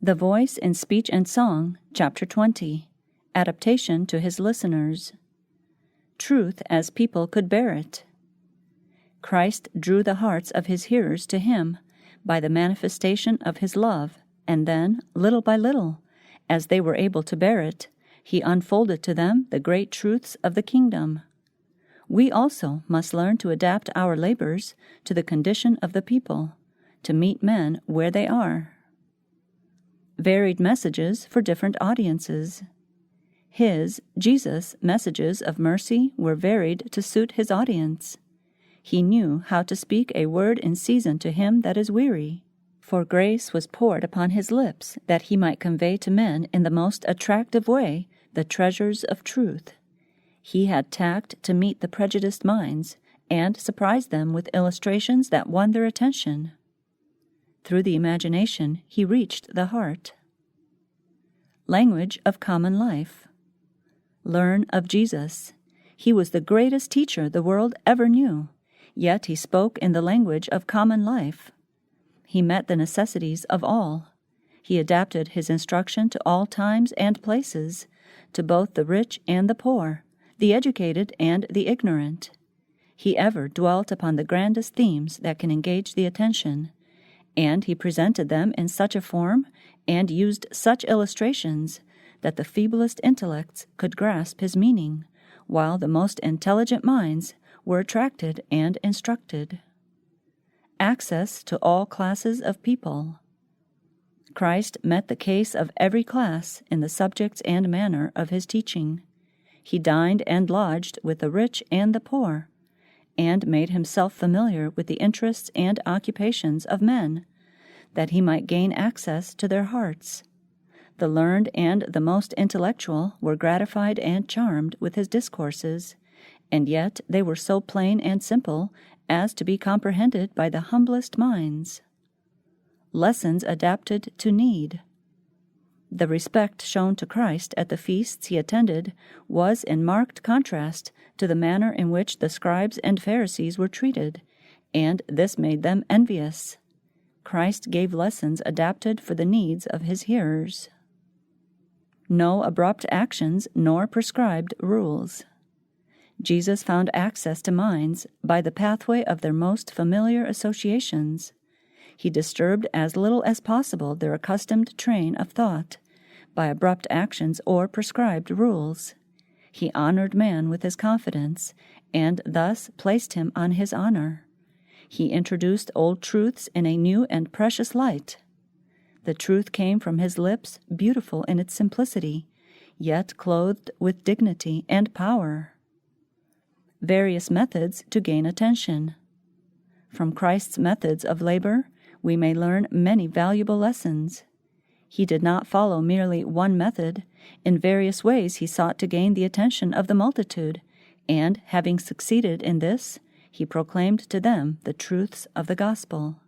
The Voice in Speech and Song, Chapter 20, Adaptation to his listeners. Truth as people could bear it. Christ drew the hearts of his hearers to him by the manifestation of his love, and then, little by little, as they were able to bear it, he unfolded to them the great truths of the kingdom. We also must learn to adapt our labors to the condition of the people, to meet men where they are. Varied messages for different audiences. His, Jesus' messages of mercy were varied to suit his audience. He knew how to speak a word in season to him that is weary, for grace was poured upon his lips that he might convey to men in the most attractive way the treasures of truth. He had tact to meet the prejudiced minds and surprise them with illustrations that won their attention. Through the imagination, he reached the heart. Language of common life. Learn of Jesus. He was the greatest teacher the world ever knew, yet he spoke in the language of common life. He met the necessities of all. He adapted his instruction to all times and places, to both the rich and the poor, the educated and the ignorant. He ever dwelt upon the grandest themes that can engage the attention, and he presented them in such a form and used such illustrations that the feeblest intellects could grasp his meaning, while the most intelligent minds were attracted and instructed. Access to all classes of people. Christ met the case of every class in the subjects and manner of his teaching. He dined and lodged with the rich and the poor, and made himself familiar with the interests and occupations of men, that he might gain access to their hearts. The learned and the most intellectual were gratified and charmed with his discourses, and yet they were so plain and simple as to be comprehended by the humblest minds. Lessons adapted to need. The respect shown to Christ at the feasts he attended was in marked contrast to the manner in which the scribes and Pharisees were treated, and this made them envious. Christ gave lessons adapted for the needs of his hearers. No abrupt actions nor prescribed rules. Jesus found access to minds by the pathway of their most familiar associations. He disturbed as little as possible their accustomed train of thought by abrupt actions or prescribed rules. He honored man with his confidence, and thus placed him on his honor. He introduced old truths in a new and precious light. The truth came from his lips, beautiful in its simplicity, yet clothed with dignity and power. Various methods to gain attention. From Christ's methods of labor, we may learn many valuable lessons. He did not follow merely one method. In various ways he sought to gain the attention of the multitude, and, having succeeded in this, he proclaimed to them the truths of the gospel.